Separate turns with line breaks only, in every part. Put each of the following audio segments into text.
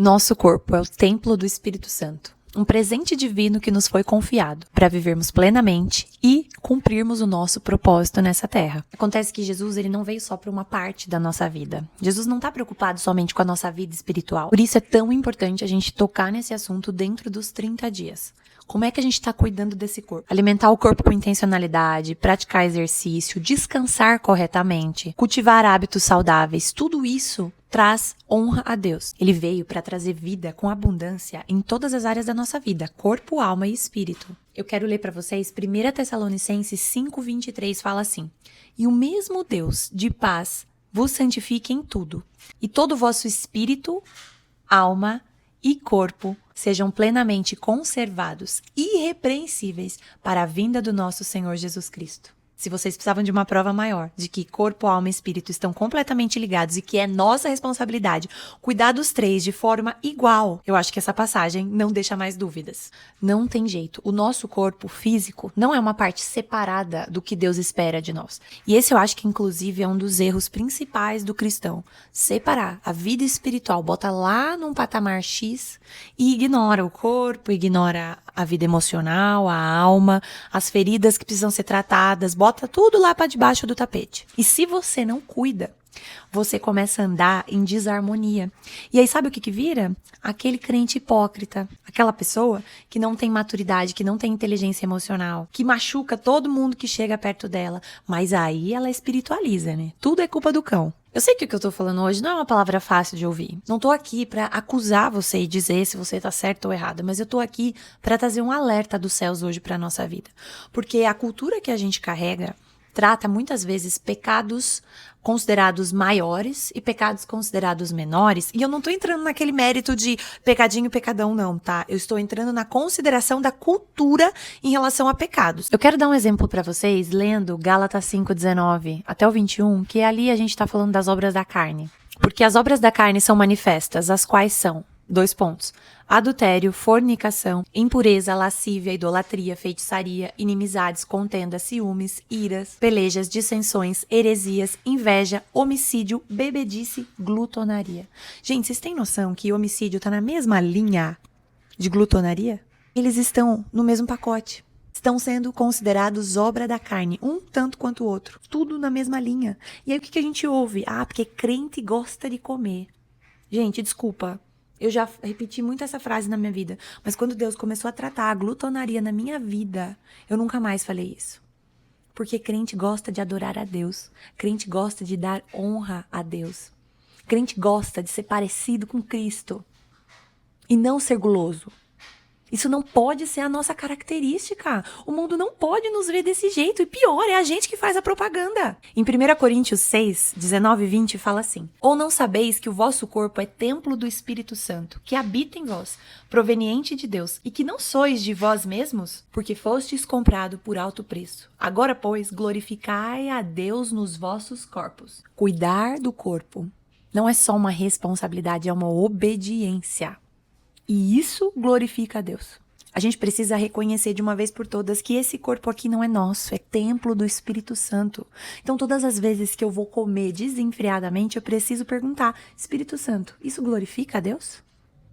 Nosso corpo é o templo do Espírito Santo, um presente divino que nos foi confiado para vivermos plenamente e cumprirmos o nosso propósito nessa terra. Acontece que Jesus ele não veio só para uma parte da nossa vida. Jesus não está preocupado somente com a nossa vida espiritual. Por isso é tão importante a gente tocar nesse assunto dentro dos 30 dias. Como é que a gente está cuidando desse corpo? Alimentar o corpo com intencionalidade, praticar exercício, descansar corretamente, cultivar hábitos saudáveis, tudo isso traz honra a Deus. Ele veio para trazer vida com abundância em todas as áreas da nossa vida, corpo, alma e espírito. Eu quero ler para vocês 1 Tessalonicenses 5:23 fala assim: E o mesmo Deus de paz vos santifique em tudo, e todo o vosso espírito, alma e corpo sejam plenamente conservados, irrepreensíveis para a vinda do nosso Senhor Jesus Cristo. Se vocês precisavam de uma prova maior de que corpo, alma e espírito estão completamente ligados e que é nossa responsabilidade cuidar dos três de forma igual, eu acho que essa passagem não deixa mais dúvidas. Não tem jeito. O nosso corpo físico não é uma parte separada do que Deus espera de nós. E esse eu acho que inclusive é um dos erros principais do cristão. Separar a vida espiritual, bota lá num patamar X e ignora o corpo, ignora a vida emocional, a alma, as feridas que precisam ser tratadas, bota tudo lá para debaixo do tapete. E se você não cuida, você começa a andar em desarmonia. E aí sabe o que vira? Aquele crente hipócrita, aquela pessoa que não tem maturidade, que não tem inteligência emocional, que machuca todo mundo que chega perto dela, mas aí ela espiritualiza, né? Tudo é culpa do cão. Eu sei que o que eu tô falando hoje não é uma palavra fácil de ouvir. Não tô aqui pra acusar você e dizer se você tá certo ou errado, mas eu tô aqui pra trazer um alerta dos céus hoje pra nossa vida. Porque a cultura que a gente carrega trata muitas vezes pecados considerados maiores e pecados considerados menores. E eu não tô entrando naquele mérito de pecadinho, pecadão não, tá? Eu estou entrando na consideração da cultura em relação a pecados. Eu quero dar um exemplo pra vocês lendo Gálatas 5:19 até o 21, que ali a gente tá falando das obras da carne. Porque as obras da carne são manifestas, as quais são: 2 pontos. Adultério, fornicação, impureza, lascívia, idolatria, feitiçaria, inimizades, contendas, ciúmes, iras, pelejas, dissensões, heresias, inveja, homicídio, bebedice, glutonaria. Gente, vocês têm noção que homicídio tá na mesma linha de glutonaria? Eles estão no mesmo pacote. Estão sendo considerados obra da carne, um tanto quanto o outro. Tudo na mesma linha. E aí o que a gente ouve? Ah, porque crente gosta de comer. Gente, desculpa. Eu já repeti muito essa frase na minha vida, mas quando Deus começou a tratar a glutonaria na minha vida, eu nunca mais falei isso. Porque crente gosta de adorar a Deus, crente gosta de dar honra a Deus, crente gosta de ser parecido com Cristo e não ser guloso. Isso não pode ser a nossa característica. O mundo não pode nos ver desse jeito. E pior, é a gente que faz a propaganda. Em 1 Coríntios 6, 19 e 20 fala assim: Ou não sabeis que o vosso corpo é templo do Espírito Santo, que habita em vós, proveniente de Deus, e que não sois de vós mesmos, porque fostes comprado por alto preço. Agora, pois, glorificai a Deus nos vossos corpos. Cuidar do corpo não é só uma responsabilidade, é uma obediência. E isso glorifica a Deus. A gente precisa reconhecer de uma vez por todas que esse corpo aqui não é nosso, é templo do Espírito Santo. Então, todas as vezes que eu vou comer desenfreadamente, eu preciso perguntar: Espírito Santo, isso glorifica a Deus?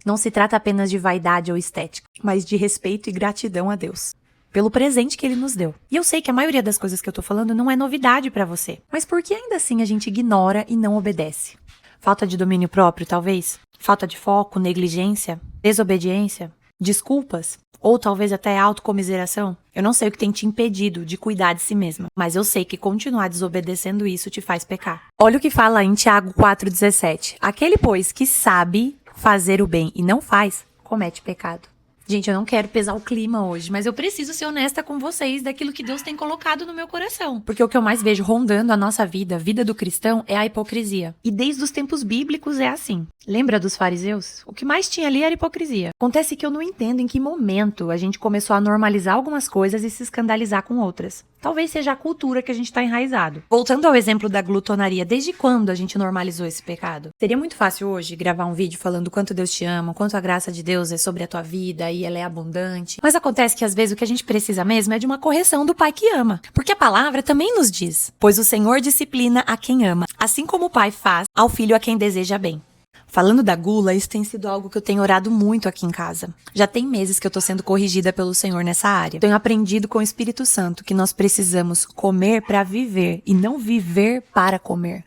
Não se trata apenas de vaidade ou estética, mas de respeito e gratidão a Deus pelo presente que Ele nos deu. E eu sei que a maioria das coisas que eu tô falando não é novidade pra você. Mas por que ainda assim a gente ignora e não obedece? Falta de domínio próprio, talvez? Falta de foco, negligência, desobediência, desculpas? Ou talvez até autocomiseração? Eu não sei o que tem te impedido de cuidar de si mesma, mas eu sei que continuar desobedecendo isso te faz pecar. Olha o que fala em Tiago 4,17. Aquele, pois, que sabe fazer o bem e não faz, comete pecado. Gente, eu não quero pesar o clima hoje, mas eu preciso ser honesta com vocês daquilo que Deus tem colocado no meu coração. Porque o que eu mais vejo rondando a nossa vida, a vida do cristão, é a hipocrisia. E desde os tempos bíblicos é assim. Lembra dos fariseus? O que mais tinha ali era hipocrisia. Acontece que eu não entendo em que momento a gente começou a normalizar algumas coisas e se escandalizar com outras. Talvez seja a cultura que a gente está enraizado. Voltando ao exemplo da glutonaria, desde quando a gente normalizou esse pecado? Seria muito fácil hoje gravar um vídeo falando o quanto Deus te ama, o quanto a graça de Deus é sobre a tua vida e ela é abundante. Mas acontece que às vezes o que a gente precisa mesmo é de uma correção do pai que ama. Porque a palavra também nos diz: pois o Senhor disciplina a quem ama, assim como o pai faz ao filho a quem deseja bem. Falando da gula, isso tem sido algo que eu tenho orado muito aqui em casa. Já tem meses que eu tô sendo corrigida pelo Senhor nessa área. Tenho aprendido com o Espírito Santo que nós precisamos comer para viver e não viver para comer.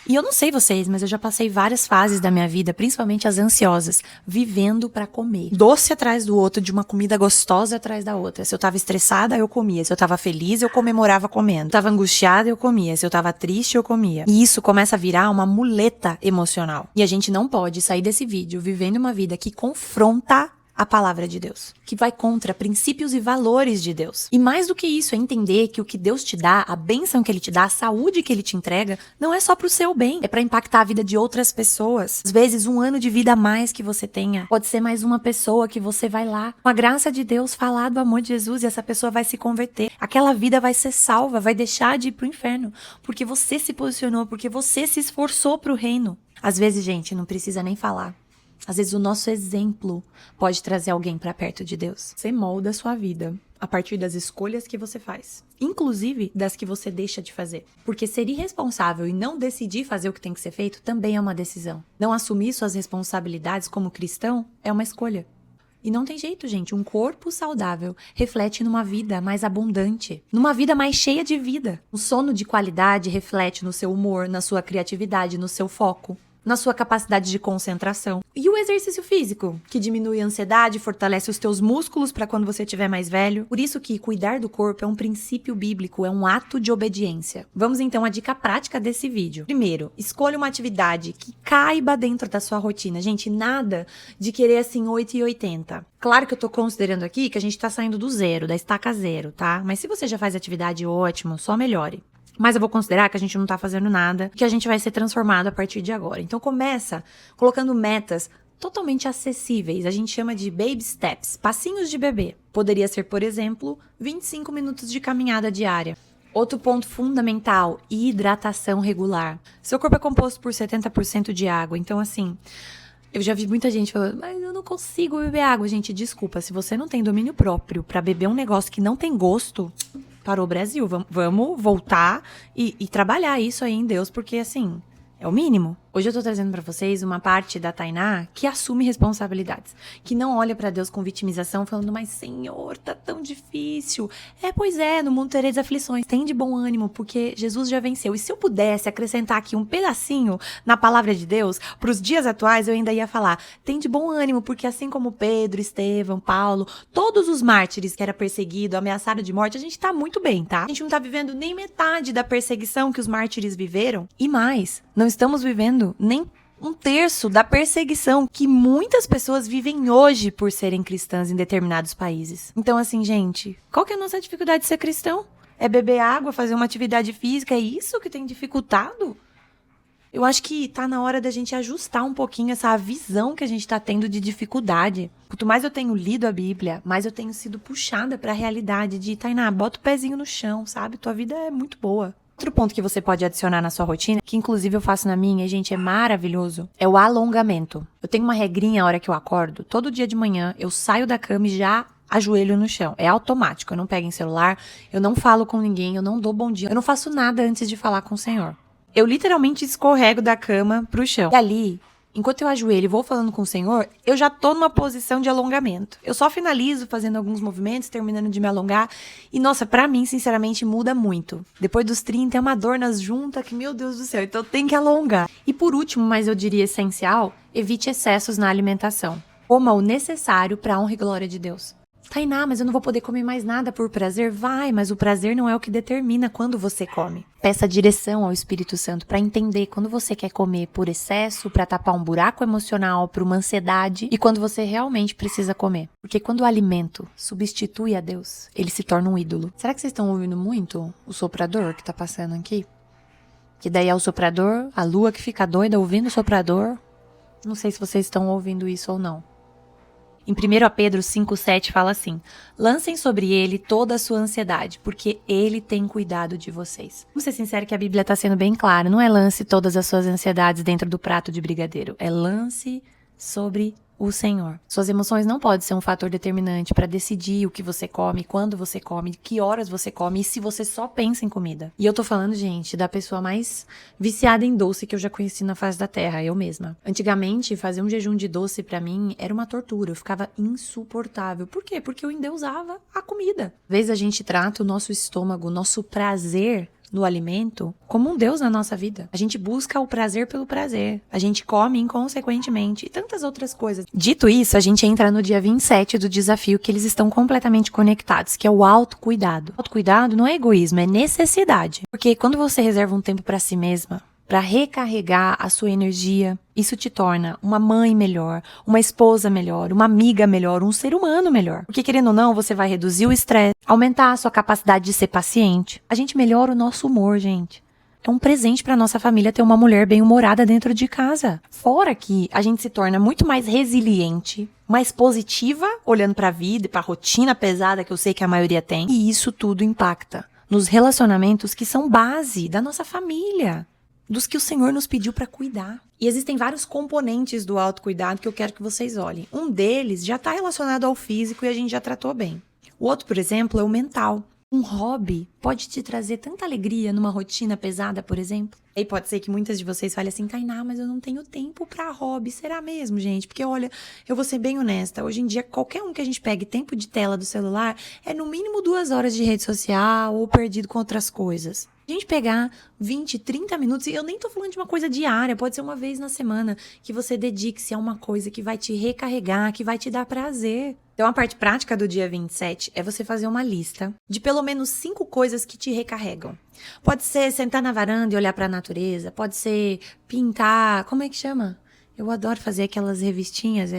E eu não sei vocês, mas eu já passei várias fases da minha vida, principalmente as ansiosas, vivendo pra comer. Doce atrás do outro, de uma comida gostosa atrás da outra. Se eu tava estressada, eu comia. Se eu tava feliz, eu comemorava comendo. Se eu tava angustiada, eu comia. Se eu tava triste, eu comia. E isso começa a virar uma muleta emocional. E a gente não pode sair desse vídeo vivendo uma vida que confronta a palavra de Deus, que vai contra princípios e valores de Deus. E mais do que isso, é entender que o que Deus te dá, a bênção que Ele te dá, a saúde que Ele te entrega, não é só pro seu bem, é pra impactar a vida de outras pessoas. Às vezes, 1 ano de vida a mais que você tenha, pode ser mais uma pessoa que você vai lá, com a graça de Deus, falar do amor de Jesus e essa pessoa vai se converter. Aquela vida vai ser salva, vai deixar de ir pro inferno, porque você se posicionou, porque você se esforçou pro reino. Às vezes, gente, não precisa nem falar. Às vezes o nosso exemplo pode trazer alguém para perto de Deus. Você molda a sua vida a partir das escolhas que você faz, inclusive das que você deixa de fazer. Porque ser irresponsável e não decidir fazer o que tem que ser feito também é uma decisão. Não assumir suas responsabilidades como cristão é uma escolha. E não tem jeito, gente. Um corpo saudável reflete numa vida mais abundante, numa vida mais cheia de vida. Um sono de qualidade reflete no seu humor, na sua criatividade, no seu foco, na sua capacidade de concentração. E o exercício físico, que diminui a ansiedade, fortalece os teus músculos para quando você estiver mais velho. Por isso que cuidar do corpo é um princípio bíblico, é um ato de obediência. Vamos então à dica prática desse vídeo. Primeiro, escolha uma atividade que caiba dentro da sua rotina. Gente, nada de querer assim 8 e 80. Claro que eu tô considerando aqui que a gente tá saindo do zero, da estaca zero, tá? Mas se você já faz atividade, ótimo, só melhore. Mas eu vou considerar que a gente não tá fazendo nada, que a gente vai ser transformado a partir de agora. Então começa colocando metas totalmente acessíveis. A gente chama de baby steps, passinhos de bebê. Poderia ser, por exemplo, 25 minutos de caminhada diária. Outro ponto fundamental, hidratação regular. Seu corpo é composto por 70% de água, então assim, eu já vi muita gente falando, mas eu não consigo beber água. Gente, desculpa, se você não tem domínio próprio pra beber um negócio que não tem gosto, parou o Brasil. Vamos voltar e trabalhar isso aí em Deus, porque assim, é o mínimo. Hoje eu tô trazendo pra vocês uma parte da Tainá que assume responsabilidades, que não olha pra Deus com vitimização, falando, mas Senhor, tá tão difícil. Pois é, no mundo tereis aflições. Tem de bom ânimo, porque Jesus já venceu. E se eu pudesse acrescentar aqui um pedacinho na palavra de Deus, pros dias atuais, eu ainda ia falar, tem de bom ânimo, porque assim como Pedro, Estevão, Paulo, todos os mártires que era perseguido, ameaçado de morte, a gente tá muito bem, tá? A gente não tá vivendo nem metade da perseguição que os mártires viveram. E mais, não estamos vivendo nem 1/3 da perseguição que muitas pessoas vivem hoje por serem cristãs em determinados países. Então, assim, gente, qual que é a nossa dificuldade de ser cristão? É beber água, fazer uma atividade física? É isso que tem dificultado? Eu acho que tá na hora da gente ajustar um pouquinho essa visão que a gente tá tendo de dificuldade. Quanto mais eu tenho lido a Bíblia, mais eu tenho sido puxada pra realidade de, Tainá, bota o pezinho no chão, sabe? Tua vida é muito boa. Outro ponto que você pode adicionar na sua rotina, que inclusive eu faço na minha, e gente, é maravilhoso, é o alongamento. Eu tenho uma regrinha a hora que eu acordo, todo dia de manhã eu saio da cama e já ajoelho no chão. É automático, eu não pego em celular, eu não falo com ninguém, eu não dou bom dia, eu não faço nada antes de falar com o Senhor. Eu literalmente escorrego da cama pro chão. E ali, enquanto eu ajoelho e vou falando com o Senhor, eu já tô numa posição de alongamento. Eu só finalizo fazendo alguns movimentos, terminando de me alongar. E, nossa, pra mim, sinceramente, muda muito. Depois dos 30, é uma dor nas juntas que, meu Deus do céu, então tem que alongar. E por último, mas eu diria essencial, evite excessos na alimentação. Coma o necessário pra honra e glória de Deus. Tainá, mas eu não vou poder comer mais nada por prazer? Vai, mas o prazer não é o que determina quando você come. Peça direção ao Espírito Santo para entender quando você quer comer por excesso, para tapar um buraco emocional, por uma ansiedade, e quando você realmente precisa comer. Porque quando o alimento substitui a Deus, ele se torna um ídolo. Será que vocês estão ouvindo muito o soprador que tá passando aqui? Que daí é o soprador, a lua que fica doida ouvindo o soprador. Não sei se vocês estão ouvindo isso ou não. Em 1 Pedro 5,7 fala assim, lancem sobre ele toda a sua ansiedade, porque ele tem cuidado de vocês. Vamos ser sinceros que a Bíblia está sendo bem clara, não é lance todas as suas ansiedades dentro do prato de brigadeiro, é lance sobre o Senhor. Suas emoções não podem ser um fator determinante para decidir o que você come, quando você come, que horas você come e se você só pensa em comida. E eu tô falando, gente, da pessoa mais viciada em doce que eu já conheci na face da terra, eu mesma. Antigamente, fazer um jejum de doce pra mim era uma tortura, eu ficava insuportável. Por quê? Porque eu endeusava a comida. Às vezes a gente trata o nosso estômago, o nosso prazer no alimento como um Deus na nossa vida. A gente busca o prazer pelo prazer. A gente come inconsequentemente e tantas outras coisas. Dito isso, a gente entra no dia 27 do desafio que eles estão completamente conectados, que é o autocuidado. Autocuidado não é egoísmo, é necessidade. Porque quando você reserva um tempo para si mesma, para recarregar a sua energia, isso te torna uma mãe melhor, uma esposa melhor, uma amiga melhor, um ser humano melhor. Porque querendo ou não, você vai reduzir o estresse, aumentar a sua capacidade de ser paciente. A gente melhora o nosso humor, gente. É um presente para nossa família ter uma mulher bem-humorada dentro de casa. Fora que a gente se torna muito mais resiliente, mais positiva, olhando para a vida e para a rotina pesada que eu sei que a maioria tem. E isso tudo impacta nos relacionamentos que são base da nossa família, dos que o Senhor nos pediu para cuidar. E existem vários componentes do autocuidado que eu quero que vocês olhem. Um deles já está relacionado ao físico e a gente já tratou bem. O outro, por exemplo, é o mental. Um hobby pode te trazer tanta alegria numa rotina pesada, por exemplo. E pode ser que muitas de vocês falem assim, Tainá, mas eu não tenho tempo para hobby. Será mesmo, gente? Porque olha, eu vou ser bem honesta. Hoje em dia, qualquer um que a gente pegue tempo de tela do celular é no mínimo 2 horas de rede social ou perdido com outras coisas. A gente pegar 20, 30 minutos, e eu nem tô falando de uma coisa diária, pode ser uma vez na semana, que você dedique-se a uma coisa que vai te recarregar, que vai te dar prazer. Então, a parte prática do dia 27 é você fazer uma lista de pelo menos 5 coisas que te recarregam. Pode ser sentar na varanda e olhar pra natureza, pode ser pintar, como é que chama? Eu adoro fazer aquelas revistinhas,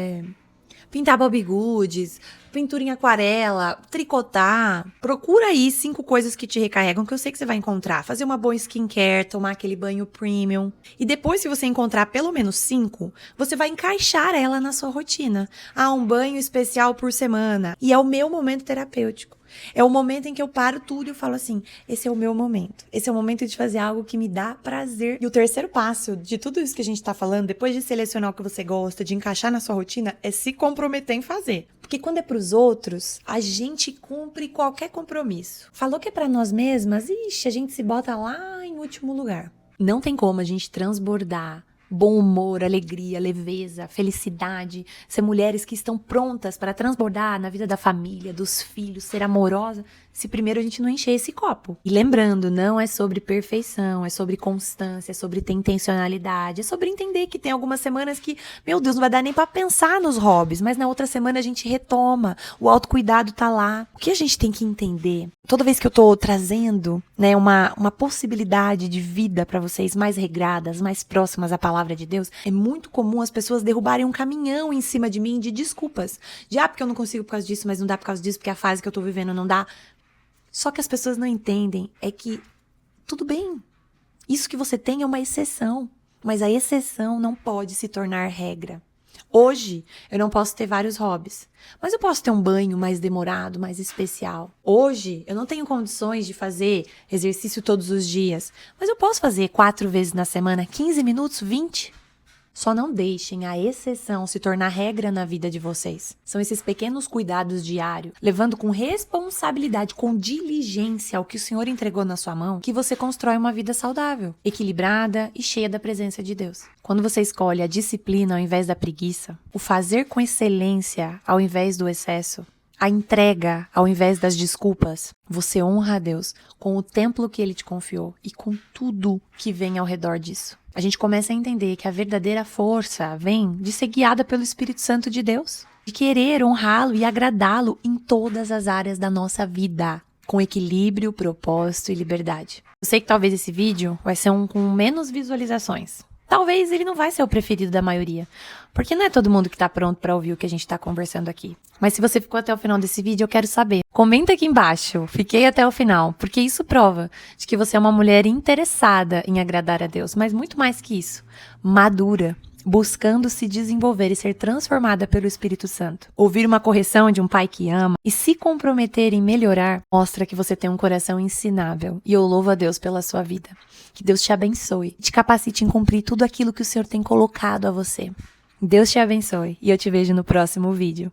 pintar Bobbie Goods, pintura em aquarela, tricotar. Procura aí 5 coisas que te recarregam, que eu sei que você vai encontrar. Fazer uma boa skincare, tomar aquele banho premium. E depois, se você encontrar pelo menos 5, você vai encaixar ela na sua rotina. Um banho especial por semana. E é o meu momento terapêutico. É o momento em que eu paro tudo e eu falo assim, esse é o meu momento. Esse é o momento de fazer algo que me dá prazer. E o terceiro passo de tudo isso que a gente tá falando, depois de selecionar o que você gosta, de encaixar na sua rotina, é se comprometer em fazer. Porque quando é pros outros, a gente cumpre qualquer compromisso. Falou que é pra nós mesmas, ixi, a gente se bota lá em último lugar. Não tem como a gente transbordar bom humor, alegria, leveza, felicidade, ser mulheres que estão prontas para transbordar na vida da família, dos filhos, ser amorosa, se primeiro a gente não encher esse copo. E lembrando, não é sobre perfeição, é sobre constância, é sobre ter intencionalidade, é sobre entender que tem algumas semanas que, meu Deus, não vai dar nem para pensar nos hobbies, mas na outra semana a gente retoma, o autocuidado tá lá. O que a gente tem que entender, toda vez que eu tô trazendo, né, uma possibilidade de vida para vocês mais regradas, mais próximas à palavra de Deus, é muito comum as pessoas derrubarem um caminhão em cima de mim de desculpas. De, porque eu não consigo por causa disso, mas não dá por causa disso, porque a fase que eu tô vivendo não dá. Só que as pessoas não entendem é que tudo bem, isso que você tem é uma exceção, mas a exceção não pode se tornar regra. Hoje, eu não posso ter vários hobbies, mas eu posso ter um banho mais demorado, mais especial. Hoje, eu não tenho condições de fazer exercício todos os dias, mas eu posso fazer 4 vezes na semana, 15 minutos, 20. Só não deixem a exceção se tornar regra na vida de vocês. São esses pequenos cuidados diários, levando com responsabilidade, com diligência ao que o Senhor entregou na sua mão, que você constrói uma vida saudável, equilibrada e cheia da presença de Deus. Quando você escolhe a disciplina ao invés da preguiça, o fazer com excelência ao invés do excesso, a entrega ao invés das desculpas, você honra a Deus com o templo que Ele te confiou e com tudo que vem ao redor disso. A gente começa a entender que a verdadeira força vem de ser guiada pelo Espírito Santo de Deus, de querer honrá-lo e agradá-lo em todas as áreas da nossa vida, com equilíbrio, propósito e liberdade. Eu sei que talvez esse vídeo vai ser um com menos visualizações. Talvez ele não vai ser o preferido da maioria, porque não é todo mundo que tá pronto pra ouvir o que a gente tá conversando aqui. Mas se você ficou até o final desse vídeo, eu quero saber. Comenta aqui embaixo, fiquei até o final, porque isso prova de que você é uma mulher interessada em agradar a Deus, mas muito mais que isso, madura, buscando se desenvolver e ser transformada pelo Espírito Santo. Ouvir uma correção de um pai que ama e se comprometer em melhorar mostra que você tem um coração ensinável. E eu louvo a Deus pela sua vida. Que Deus te abençoe e te capacite em cumprir tudo aquilo que o Senhor tem colocado a você. Deus te abençoe e eu te vejo no próximo vídeo.